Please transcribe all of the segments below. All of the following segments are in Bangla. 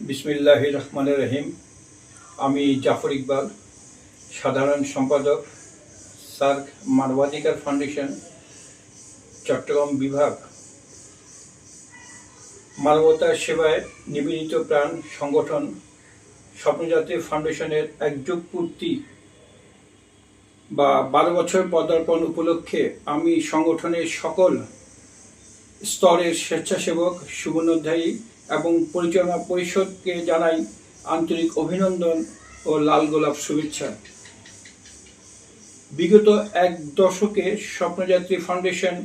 বিসমিল্লাহির রহমানির রহিম। আমি জাফর ইকবাল, সাধারণ সম্পাদক, সার্ক মানবাধিকার ফাউন্ডেশন, চট্টগ্রাম বিভাগ। মানবতার সেবায় নিবেদিত প্রাণ সংগঠন স্বপ্নযাত্রী ফাউন্ডেশনের এক যুগ পূর্তি বা 12 বছর পদার্পণ উপলক্ষে আমি সংগঠনের সকল স্তরের স্বেচ্ছাসেবক, শুভনোধ্যায়ী এবং পরিচালনা পরিষদকে জানাই আন্তরিক অভিনন্দন ও লাল গোলাপ শুভেচ্ছা। বিগত এক দশকে স্বপ্নযাত্রী ফাউন্ডেশন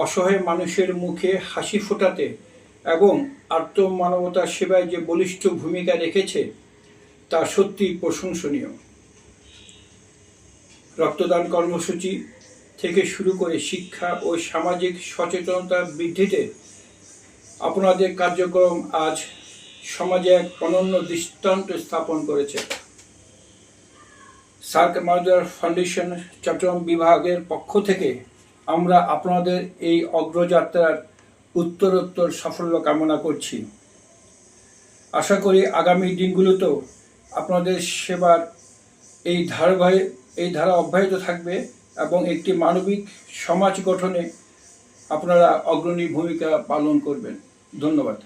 অসহায় মানুষের মুখে হাসি ফোটাতে এবং আত্মমানবতার সেবায় যে বলিষ্ঠ ভূমিকা রেখেছে তা সত্যি প্রশংসনীয়। রক্তদান কর্মসূচি থেকে শুরু করে শিক্ষা ও সামাজিক সচেতনতা বৃদ্ধিতে আপনাদের কার্যক্রম আজ সমাজে এক অনন্য দৃষ্টান্ত স্থাপন করেছে। সার্ক মানবাধিকার ফাউন্ডেশন চট্টগ্রাম বিভাগের পক্ষ থেকে আমরা আপনাদের এই অগ্রযাত্রার উত্তরোত্তর সাফল্য কামনা করছি। আশা করি আগামী দিনগুলোতেও আপনাদের সেবার এই ধারা অব্যাহত থাকবে এবং একটি মানবিক সমাজ গঠনে আপনারা অগ্রণী ভূমিকা পালন করবেন। ধন্যবাদ।